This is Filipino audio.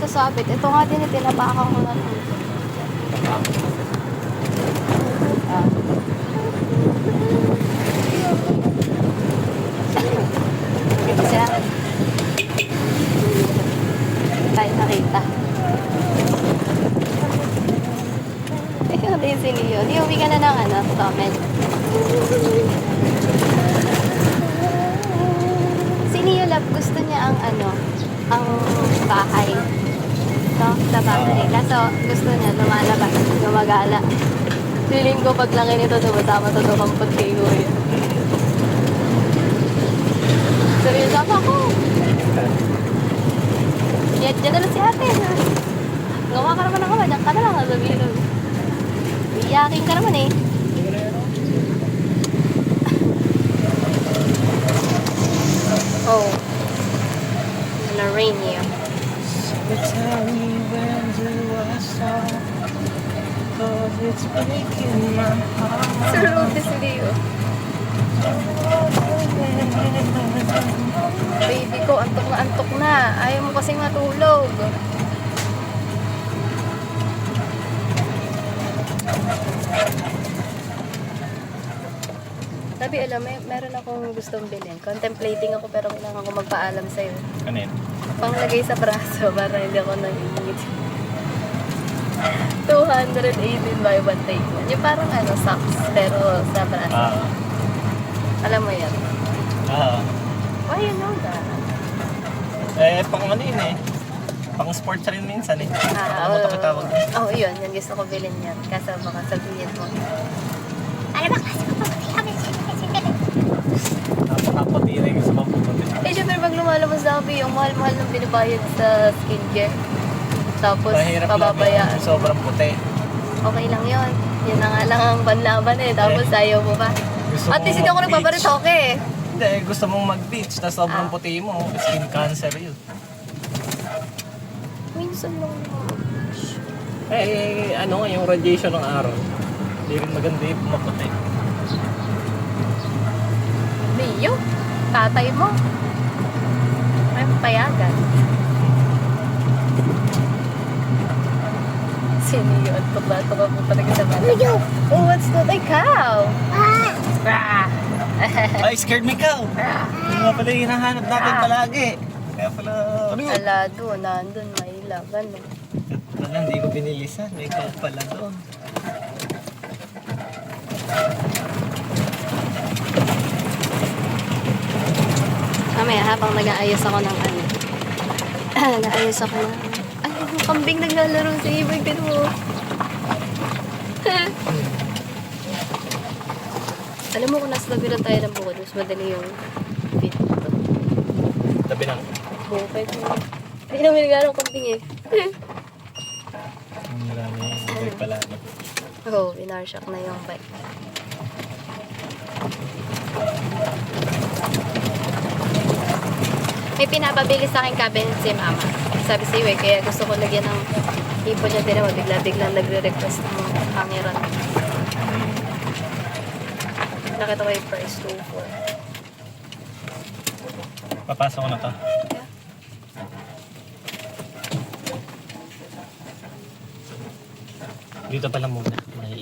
nasabit. Ito nga din, tinapakan ko na lang. Ito siya. Tayo nakita. Ikaw din si Leo. Leo, uwi ka na ng comment. Si Leo Love, gusto niya ang ang bahay. No? Sa bahay. Kaso gusto niya lumalabas, gumagala. Feeling ko pag laki nito, tumatama to dumampot kay Kuya. Seryoso ako. Diyan na lang si ate. Gawa ka naman ng kawa, diyan ka na lang. Sabihin nun. Iyakin ka naman eh. Oh. Narania. Tell me when do I stop? 'Cause it's breaking my heart. Sir Lotus Leo. Baby ko, antok na antok na. Ayaw mo kasing matulog. Sabi, alam mo, meron akong gustong bilhin. Contemplating ako pero kailangan ko magpaalam sa'yo. Ano yun? Panglagay sa braso para hindi ako nangingit. 218 buy one take one. Yung parang socks pero sa braso. Alam mo yan? Why you know that? Pang ano yun eh. Pang sports rin minsan eh. Ah, Ano mo tawag? yun. Yung gusto ko bilhin yan. Kasi baka sabihin mo. Ano ba kasi Napakapatira yung sa mapuputi. syempre pag lumalabas na kami, yung mahal-mahal ng binabayad sa skincare. Tapos, Mahirap lang pababayaan. yung sobrang puti. Okay lang yun. Yun na nga lang ang panlaban eh. Tapos ayaw mo pa. Gusto At least hindi ako nagpaparitoke eh. Hindi, gusto mong mag-beach, tapos sobrang puti mo, skin cancer yun. Minsan lang Ano nga yung radiation ng araw? Hindi rin maganda yung maputi. Leo, tatay mo. May payagan. Siniyo at pabato ka po talaga sa mata. Leo! Oh, what's that? Ay, cow! Ah! Ay, scared me cow! Yung nga pala yung hinahanap natin palagi. Kaya pala, ano yun? Ala doon, nandun, may laban. Wala, hindi ko binilisan. May cow pala doon. Mamaya, habang nag-aayos ako ng nag-aayos ako ng ay, yung kambing naglalaro sa ibig din mo. Alam mo kung nasa tabi lang tayo ng bukod, mas madali yung fit to. Tabi ng Bukay ko. Hindi namin naglalaro ng kambing eh. marami. Hindi pala. Oo, inarshock na yung bike. May pinapabili sa akin cabinet si mama. Sabi si Iwe, kaya gusto ko lagyan ng ipon niya din naman. Bigla-biglang nagre-request ng hangiran. Nakita ko yung price 2.4. Papasok ko na to. Dito pala muna. May